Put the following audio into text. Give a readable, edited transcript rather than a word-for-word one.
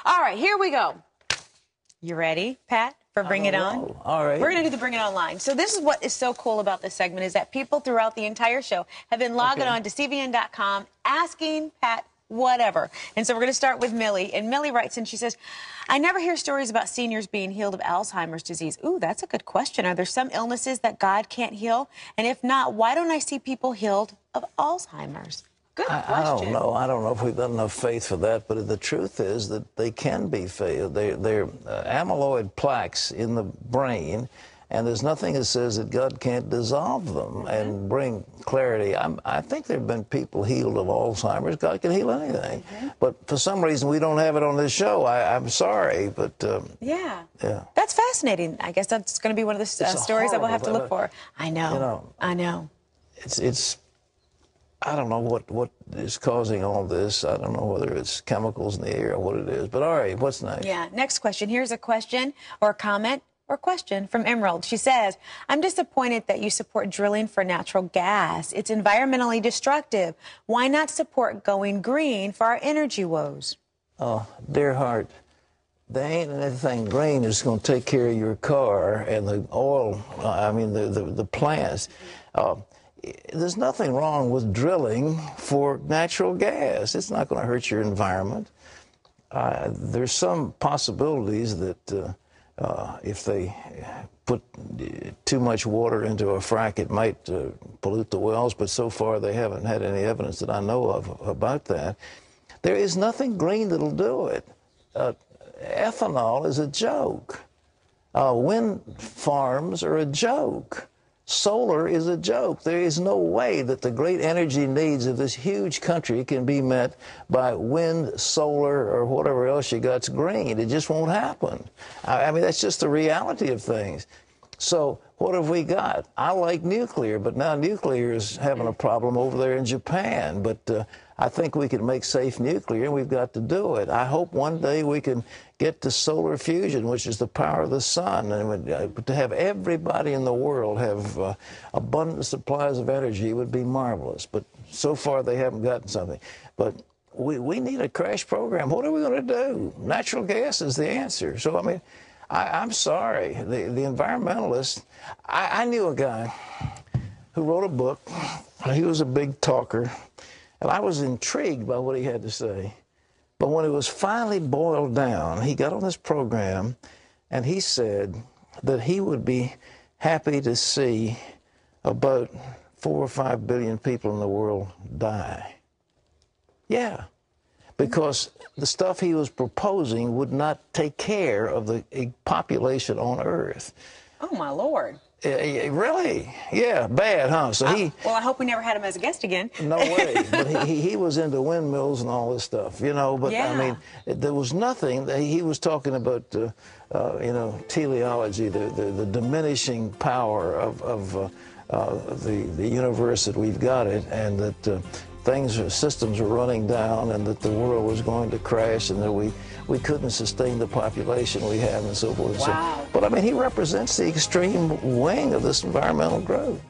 All right, here we go. You ready, Pat, for Bring It On? All right. We're going to do the Bring It On line. So this is what is so cool about this segment is that people throughout the entire show have been logging on to CBN.com asking Pat whatever. And so we're going to start with Millie. And Millie writes in, she says, I never hear stories about seniors being healed of Alzheimer's disease. Ooh, that's a good question. Are there some illnesses that God can't heal? And if not, why don't I see people healed of Alzheimer's? Good question. I don't know. I don't know if we've got enough faith for that, but the truth is that they can be failed. They're amyloid plaques in the brain, and there's nothing that says that God can't dissolve them and bring clarity. I think there have been people healed of Alzheimer's. God can heal anything. But for some reason, we don't have it on this show. I'm sorry, but... Yeah. That's fascinating. I guess that's going to be one of the stories that we'll have to look for. I know. You know, I know. It's I don't know what is causing all this. I don't know whether it's chemicals in the air or what it is. But all right, what's next? Yeah, next question. Here's a question or comment or question from Emerald. She says, I'm disappointed that you support drilling for natural gas. It's environmentally destructive. Why not support going green for our energy woes? Oh, dear heart, there ain't anything green that's going to take care of your car and the oil, the plants. There's nothing wrong with drilling for natural gas. It's not going to hurt your environment. There's some possibilities that if they put too much water into a frack, it might pollute the wells, but so far they haven't had any evidence that I know of about that. There is nothing green that'll do it. Ethanol is a joke. Wind farms are a joke. Solar is a joke. There is no way that the great energy needs of this huge country can be met by wind, solar, or whatever else you got's green. It just won't happen. I mean, that's just the reality of things. So what have we got? I like nuclear, but now nuclear is having a problem over there in Japan. But I think we can make safe nuclear, and we've got to do it. I hope one day we can get to solar fusion, which is the power of the sun, and to have everybody in the world have abundant supplies of energy would be marvelous. But so far they haven't gotten something. But we need a crash program. What are we going to do? Natural gas is the answer. So, I mean, I'm sorry. The environmentalists, I knew a guy who wrote a book. He was a big talker, and I was intrigued by what he had to say. But when it was finally boiled down, he got on this program, and he said that he would be happy to see about 4 or 5 billion people in the world die. Yeah. Because the stuff he was proposing would not take care of the population on Earth. Oh, my Lord. Really? Yeah, bad, huh? So well, I hope we never had him as a guest again. No way. But he was into windmills and all this stuff, you know. But, yeah. I mean, there was nothing. He was talking about, you know, teleology, the diminishing power of the universe that we've got it, and that systems were running down, and that the world was going to crash, and that we couldn't sustain the population we have, and so forth. Wow. But I mean, he represents the extreme wing of this environmental growth.